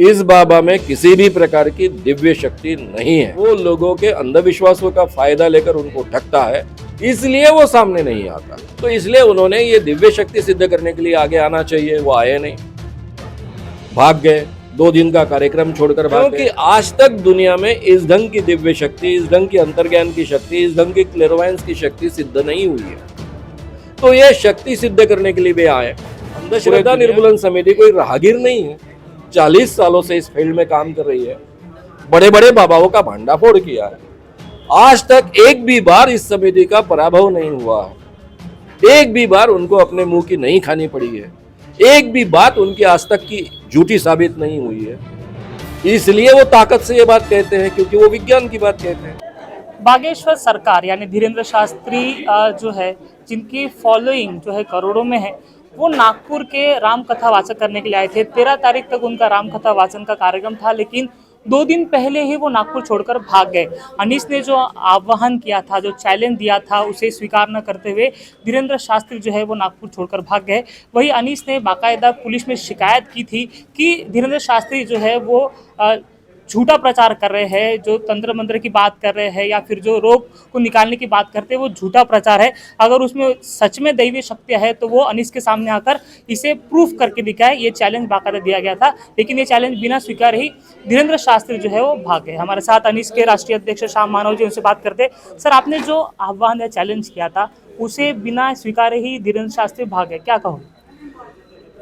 इस बाबा में किसी भी प्रकार की दिव्य शक्ति नहीं है। वो लोगों के अंधविश्वासों का फायदा लेकर उनको ठगता है, इसलिए वो सामने नहीं आता। तो इसलिए उन्होंने ये दिव्य शक्ति सिद्ध करने के लिए आगे आना चाहिए, वो आए नहीं, भाग गए। 2 दिन का कार्यक्रम छोड़कर भाग गए। क्योंकि आज तक दुनिया में इस ढंग की दिव्य शक्ति, इस ढंग की अंतर्ज्ञान की शक्ति, इस ढंग की क्लेरवायंस की शक्ति सिद्ध नहीं हुई है। तो ये शक्ति सिद्ध करने के लिए भी आए। अंधश्रद्धा निर्मूलन समिति कोई राहगीर नहीं है, 40 सालों से इस फील्ड में काम कर रही है, बड़े बड़े बाबाओं का भंडाफोड़ किया है। आज तक एक भी बार इस समिति का पराभव नहीं हुआ है, एक भी बार उनको अपने मुंह की नहीं खानी पड़ी है, एक भी बात उनकी आज तक की झूठी साबित नहीं हुई है। इसलिए वो ताकत से ये बात कहते हैं, क्योंकि वो विज्ञान की बात कहते हैं। बागेश्वर सरकार यानी धीरेन्द्र शास्त्री जो है, जिनकी फॉलोइंग जो है करोड़ों में है, वो नागपुर के राम कथा वाचन करने के लिए आए थे। 13 तारीख तक उनका राम कथा वाचन का कार्यक्रम था, लेकिन 2 दिन पहले ही वो नागपुर छोड़कर भाग गए। अनीस ने जो आह्वान किया था, जो चैलेंज दिया था, उसे स्वीकार न करते हुए धीरेन्द्र शास्त्री जो है वो नागपुर छोड़कर भाग गए। वही अनीस ने बाकायदा पुलिस में शिकायत की थी कि धीरेन्द्र शास्त्री जो है वो झूठा प्रचार कर रहे हैं, जो तंत्र मंत्र की बात कर रहे हैं या फिर जो रोग को निकालने की बात करते हैं, वो झूठा प्रचार है। अगर उसमें सच में दैवीय शक्ति है तो वो अनीस के सामने आकर इसे प्रूफ करके दिखाए। ये चैलेंज बाकायदा दिया गया था, लेकिन ये चैलेंज बिना स्वीकार ही धीरेन्द्र शास्त्री जो है वो भाग गए। हमारे साथ अनीस के राष्ट्रीय अध्यक्ष श्याम मानव जी, उनसे बात करते। सर, आपने जो आह्वान या चैलेंज किया था उसे बिना स्वीकारे ही धीरेन्द्र शास्त्री भाग गए, क्या कहोगे?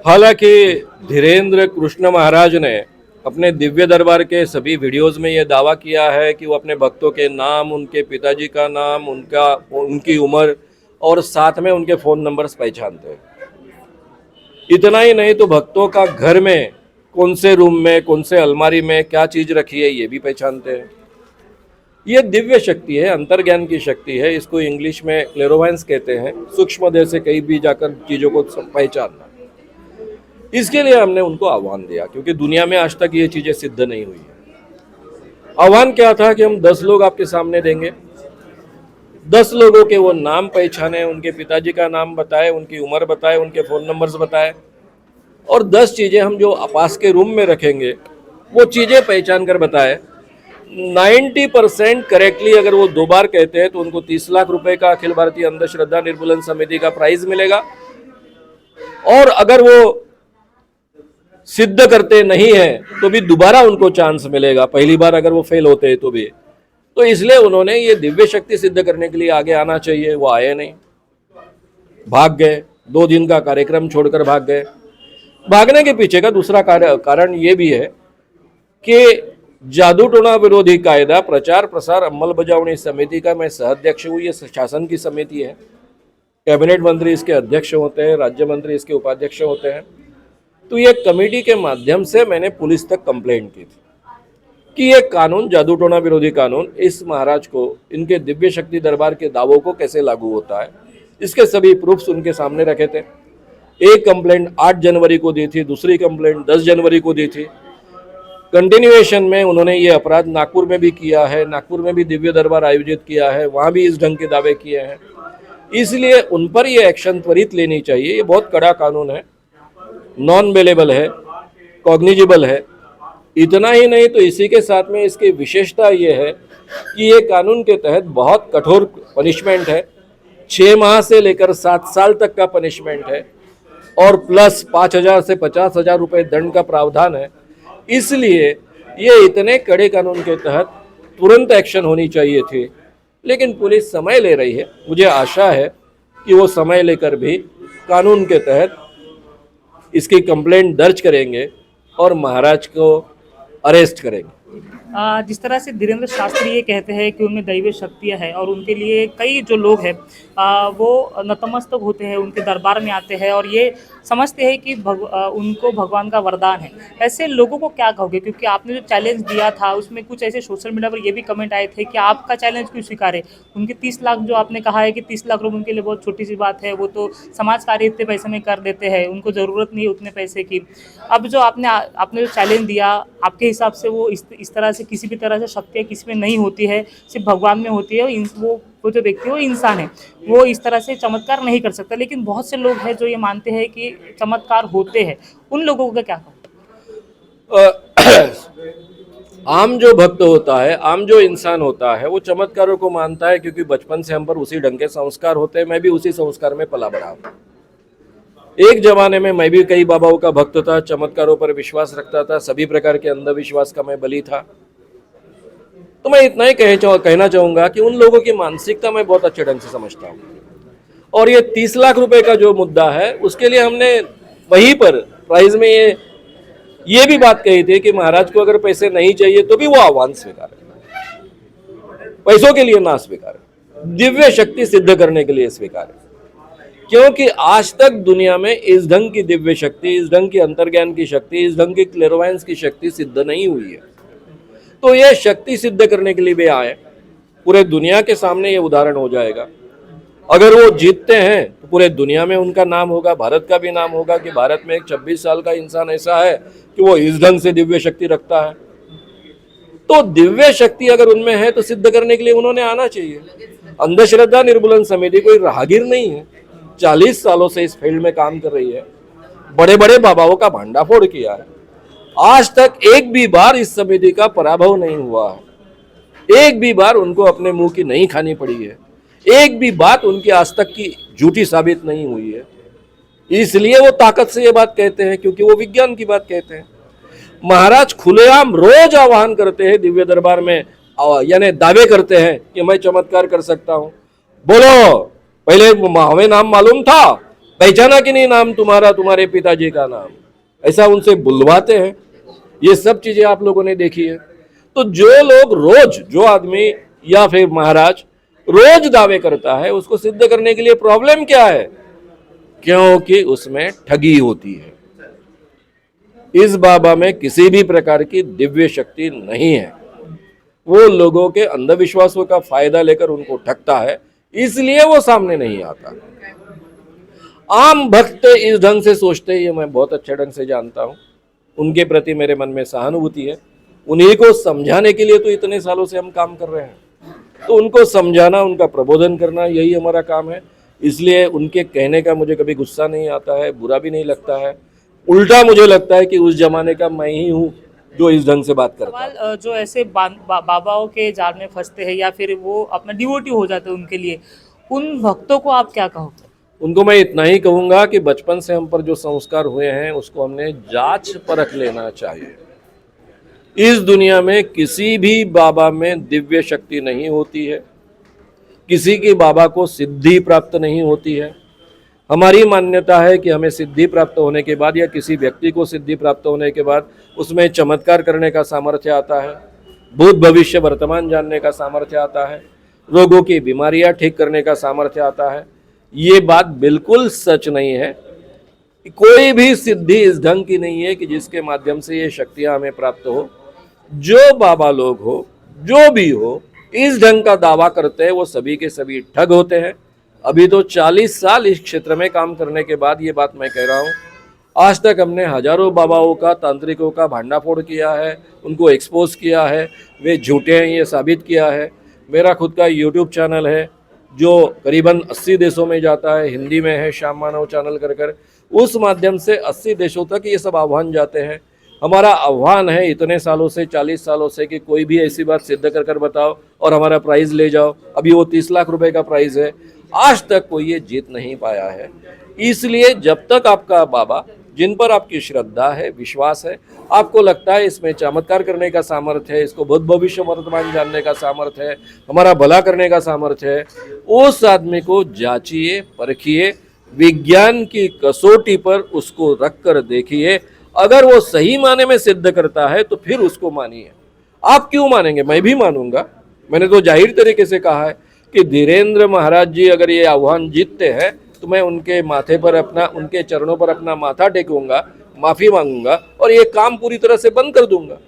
हालांकि धीरेन्द्र कृष्ण महाराज ने अपने दिव्य दरबार के सभी वीडियोस में यह दावा किया है कि वो अपने भक्तों के नाम, उनके पिताजी का नाम, उनकी उम्र और साथ में उनके फ़ोन नंबर्स पहचानते हैं। इतना ही नहीं तो भक्तों का घर में कौन से रूम में, कौन से अलमारी में क्या चीज़ रखी है, ये भी पहचानते हैं। ये दिव्य शक्ति है, अंतर्ज्ञान की शक्ति है। इसको इंग्लिश में क्लेरोवायंस कहते हैं। सूक्ष्म देह से कहीं भी जाकर चीज़ों को पहचानना। इसके लिए हमने उनको आह्वान दिया, क्योंकि दुनिया में आज तक ये चीजें सिद्ध नहीं हुई है। आह्वान क्या था कि हम 10 लोग आपके सामने देंगे, 10 लोगों के वो नाम पहचाने, उनके पिताजी का नाम बताए, उनकी उम्र बताए, उनके फ़ोन नंबर्स बताए, और 10 चीज़ें हम जो पास के रूम में रखेंगे वो चीज़ें पहचान कर बताए। 90% करेक्टली अगर वो 2 बार कहते हैं तो उनको 30 लाख रुपए का अखिल भारतीय अंधश्रद्धा निर्मूलन समिति का प्राइज मिलेगा। और अगर वो सिद्ध करते नहीं है तो भी दोबारा उनको चांस मिलेगा, पहली बार अगर वो फेल होते हैं तो भी। तो इसलिए उन्होंने ये दिव्य शक्ति सिद्ध करने के लिए आगे आना चाहिए, वो आए नहीं, भाग गए। 2 दिन का कार्यक्रम छोड़कर भाग गए। भागने के पीछे का दूसरा कारण ये भी है कि जादू टोना विरोधी कायदा प्रचार प्रसार अंमलबजावनी समिति का मैं सह-अध्यक्ष हूँ। ये शासन की समिति है, कैबिनेट मंत्री इसके अध्यक्ष होते हैं, राज्य मंत्री इसके उपाध्यक्ष होते हैं। तो ये कमेटी के माध्यम से मैंने पुलिस तक कंप्लेंट की थी कि ये कानून, जादू टोना विरोधी कानून, इस महाराज को, इनके दिव्य शक्ति दरबार के दावों को कैसे लागू होता है। इसके सभी प्रूफ्स उनके सामने रखे थे। एक कंप्लेंट 8 जनवरी को दी थी, दूसरी कंप्लेंट 10 जनवरी को दी थी। कंटिन्यूएशन में उन्होंने ये अपराध नागपुर में भी किया है, नागपुर में भी दिव्य दरबार आयोजित किया है, वहाँ भी इस ढंग के दावे किए हैं। इसलिए उन पर ये एक्शन त्वरित लेनी चाहिए। ये बहुत कड़ा कानून है, नॉन बेलेबल है, कॉग्निजिबल है। इतना ही नहीं तो इसी के साथ में इसकी विशेषता ये है कि ये कानून के तहत बहुत कठोर पनिशमेंट है। 6 माह से लेकर 7 साल तक का पनिशमेंट है, और प्लस 5,000 से 50,000 रुपये दंड का प्रावधान है। इसलिए ये इतने कड़े कानून के तहत तुरंत एक्शन होनी चाहिए थी, लेकिन पुलिस समय ले रही है। मुझे आशा है कि वो समय लेकर भी कानून के तहत इसकी कंप्लेंट दर्ज करेंगे और महाराज को अरेस्ट करेंगे। जिस तरह से धीरेन्द्र शास्त्री ये कहते हैं कि उनमें दैवीय शक्तियाँ हैं और उनके लिए कई जो लोग हैं वो नतमस्तक होते हैं, उनके दरबार में आते हैं और ये समझते हैं कि उनको भगवान का वरदान है। ऐसे लोगों को क्या कहोगे? क्योंकि आपने जो चैलेंज दिया था उसमें कुछ ऐसे सोशल मीडिया पर ये भी कमेंट आए थे कि आपका चैलेंज क्यों स्वीकारे। उनके 30 लाख जो आपने कहा है कि 30 लाख रुपये उनके लिए बहुत छोटी सी बात है, वो तो समाज कार्य इतने पैसे में कर देते हैं, उनको ज़रूरत नहीं है उतने पैसे की। अब जो आपने जो चैलेंज दिया, आपके हिसाब से वो इस तरह से किसी भी तरह से शक्तियाँ किसी में नहीं होती है, सिर्फ भगवान में होती है। वो जो व्यक्ति है वो इंसान है, वो इस तरह से चमत्कार नहीं कर सकता। लेकिन बहुत से लोग हैं जो ये मानते हैं कि चमत्कार होते हैं, उन लोगों का क्या कहूँ? आम जो भक्त होता है, आम जो इंसान होता है, वो चमत्कारों को मानता है क्योंकि बचपन से हम पर उसी ढंग के संस्कार होते हैं। मैं भी उसी संस्कार में पला बड़ा हूं। एक जमाने में मैं भी कई बाबाओं का भक्त था, चमत्कारों पर विश्वास रखता था, सभी प्रकार के अंधविश्वास का मैं बली था। तो मैं इतना ही कहना चाहूंगा कि उन लोगों की मानसिकता मैं बहुत अच्छे ढंग से समझता हूँ। और ये 30 लाख रुपए का जो मुद्दा है, उसके लिए हमने वहीं पर प्राइज में ये भी बात कही थी कि महाराज को अगर पैसे नहीं चाहिए तो भी वो आह्वान स्वीकार है, पैसों के लिए ना स्वीकार है, दिव्य शक्ति सिद्ध करने के लिए स्वीकार है। क्योंकि आज तक दुनिया में इस ढंग की दिव्य शक्ति, इस ढंग की अंतर्ज्ञान की शक्ति, इस ढंग की क्लेरोवायंस की शक्ति सिद्ध नहीं हुई है। तो ये शक्ति सिद्ध करने के लिए भी आए, पूरे दुनिया के सामने ये उदाहरण हो जाएगा। अगर वो जीतते हैं तो पूरे दुनिया में उनका नाम होगा, भारत का भी नाम होगा कि भारत में एक 26 साल का इंसान ऐसा है कि वो इस ढंग से दिव्य शक्ति रखता है। तो दिव्य शक्ति अगर उनमें है तो सिद्ध करने के लिए उन्होंने आना चाहिए। अंधश्रद्धा निर्मूलन समिति कोई राहगीर नहीं है, 40 सालों से इस फील्ड में काम कर रही है, बड़े बड़े बाबाओं का भांडाफोड़ किया है। आज तक एक भी बार इस समिति का पराभव नहीं हुआ है, एक भी बार उनको अपने मुंह की नहीं खानी पड़ी है, एक भी बात उनकी आज तक की झूठी साबित नहीं हुई है। इसलिए वो ताकत से ये बात कहते हैं, क्योंकि वो विज्ञान की बात कहते हैं। महाराज खुलेआम रोज आह्वान करते हैं दिव्य दरबार में, यानी दावे करते हैं कि मैं चमत्कार कर सकता हूं। बोलो, पहले हमें नाम मालूम था, पहचाना कि नहीं नाम तुम्हारा, तुम्हारे पिताजी का नाम, ऐसा उनसे बुलवाते हैं। ये सब चीजें आप लोगों ने देखी है। तो जो लोग रोज, जो आदमी या फिर महाराज रोज दावे करता है, उसको सिद्ध करने के लिए प्रॉब्लम क्या है? क्योंकि उसमें ठगी होती है। इस बाबा में किसी भी प्रकार की दिव्य शक्ति नहीं है, वो लोगों के अंधविश्वासों का फायदा लेकर उनको ठगता है, इसलिए वो सामने नहीं आता। आम भक्त इस ढंग से सोचते हैं, ये मैं बहुत अच्छे ढंग से जानता हूं। उनके प्रति मेरे मन में सहानुभूति है। उन्हीं को समझाने के लिए तो इतने सालों से हम काम कर रहे हैं। तो उनको समझाना, उनका प्रबोधन करना, यही हमारा काम है। इसलिए उनके कहने का मुझे कभी गुस्सा नहीं आता है, बुरा भी नहीं लगता है। उल्टा मुझे लगता है कि उस जमाने का मैं ही हूँ जो इस ढंग से बात करता है। सवाल जो ऐसे बाबाओं के जाल में फंसते हैं या फिर वो अपना डिवोटी हो जाते हैं, उनके लिए उन भक्तों को आप क्या कहोगे? उनको मैं इतना ही कहूँगा कि बचपन से हम पर जो संस्कार हुए हैं उसको हमने जांच परख लेना चाहिए। इस दुनिया में किसी भी बाबा में दिव्य शक्ति नहीं होती है, किसी के बाबा को सिद्धि प्राप्त नहीं होती है। हमारी मान्यता है कि हमें सिद्धि प्राप्त होने के बाद या किसी व्यक्ति को सिद्धि प्राप्त होने के बाद उसमें चमत्कार करने का सामर्थ्य आता है, भूत भविष्य वर्तमान जानने का सामर्थ्य आता है, रोगों की बीमारियां ठीक करने का सामर्थ्य आता है। ये बात बिल्कुल सच नहीं है। कोई भी सिद्धि इस ढंग की नहीं है कि जिसके माध्यम से ये शक्तियां हमें प्राप्त हो। जो बाबा लोग हो, जो भी हो, इस ढंग का दावा करते हैं, वो सभी के सभी ठग होते हैं। अभी तो 40 साल इस क्षेत्र में काम करने के बाद ये बात मैं कह रहा हूँ। आज तक हमने हजारों बाबाओं का, तांत्रिकों का भांडाफोड़ किया है, उनको एक्सपोज किया है, वे झूठे हैं ये साबित किया है। मेरा खुद का यूट्यूब चैनल है जो करीबन 80 देशों में जाता है, हिंदी में है, श्याम मानव चैनल कर उस माध्यम से 80 देशों तक ये सब आह्वान जाते हैं। हमारा आह्वान है इतने सालों से, 40 सालों से, कि कोई भी ऐसी बात सिद्ध कर बताओ और हमारा प्राइज ले जाओ। अभी वो 30 लाख रुपए का प्राइज है, आज तक कोई ये जीत नहीं पाया है। इसलिए जब तक आपका बाबा, जिन पर आपकी श्रद्धा है, विश्वास है, आपको लगता है इसमें चमत्कार करने का सामर्थ्य है, इसको भूत भविष्य वर्तमान जानने का सामर्थ्य है, हमारा भला करने का सामर्थ्य है, उस आदमी को जांचिए, परखिए, विज्ञान की कसौटी पर उसको रख कर देखिए। अगर वो सही माने में सिद्ध करता है तो फिर उसको मानिए। आप क्यों मानेंगे? मैं भी मानूंगा। मैंने तो जाहिर तरीके से कहा है कि धीरेन्द्र महाराज जी अगर ये आह्वान जीतते हैं तो मैं उनके माथे पर अपना, उनके चरणों पर अपना माथा टेकूंगा, माफी मांगूंगा और ये काम पूरी तरह से बंद कर दूंगा।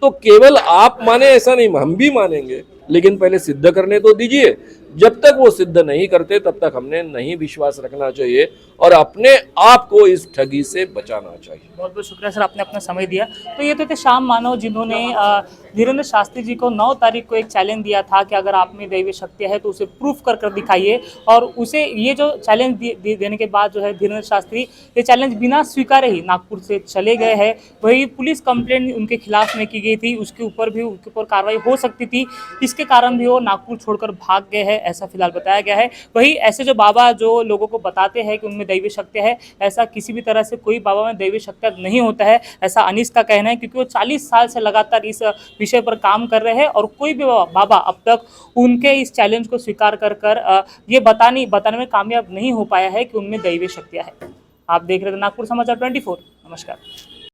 तो केवल आप माने ऐसा नहीं, हम भी मानेंगे, लेकिन पहले सिद्ध करने तो दीजिए। जब तक वो सिद्ध नहीं करते तब तक हमने नहीं विश्वास रखना चाहिए और अपने आप को इस ठगी से बचाना चाहिए। बहुत बहुत शुक्रिया सर, आपने अपना समय दिया। तो ये तो थे श्याम मानव, जिन्होंने धीरेन्द्र शास्त्री जी को 9 तारीख को एक चैलेंज दिया था कि अगर आप में दैवीय शक्ति है तो उसे प्रूफ कर कर दिखाइए, और उसे ये जो चैलेंज देने के बाद जो है धीरेन्द्र शास्त्री ये चैलेंज बिना स्वीकारे ही नागपुर से चले गए हैं। वही पुलिस कंप्लेंट उनके खिलाफ में की गई थी, उसके ऊपर कार्रवाई हो सकती थी, इसके कारण भी वो नागपुर छोड़कर भाग गए हैं, ऐसा फिलहाल बताया गया है। वही ऐसे जो बाबा जो लोगों को बताते हैं कि उनमें दैवीय शक्ति है, ऐसा किसी भी तरह से कोई बाबा में दैवीय शक्ति नहीं होता है, ऐसा अनीस का कहना है, क्योंकि वो 40 साल से लगातार इस विषय पर काम कर रहे हैं और कोई भी बाबा अब तक उनके इस चैलेंज को स्वीकार कर ये बताने में कामयाब नहीं हो पाया है कि उनमें दैवीय शक्तियाँ है। आप देख रहे थे नागपुर समाचार 24। नमस्कार।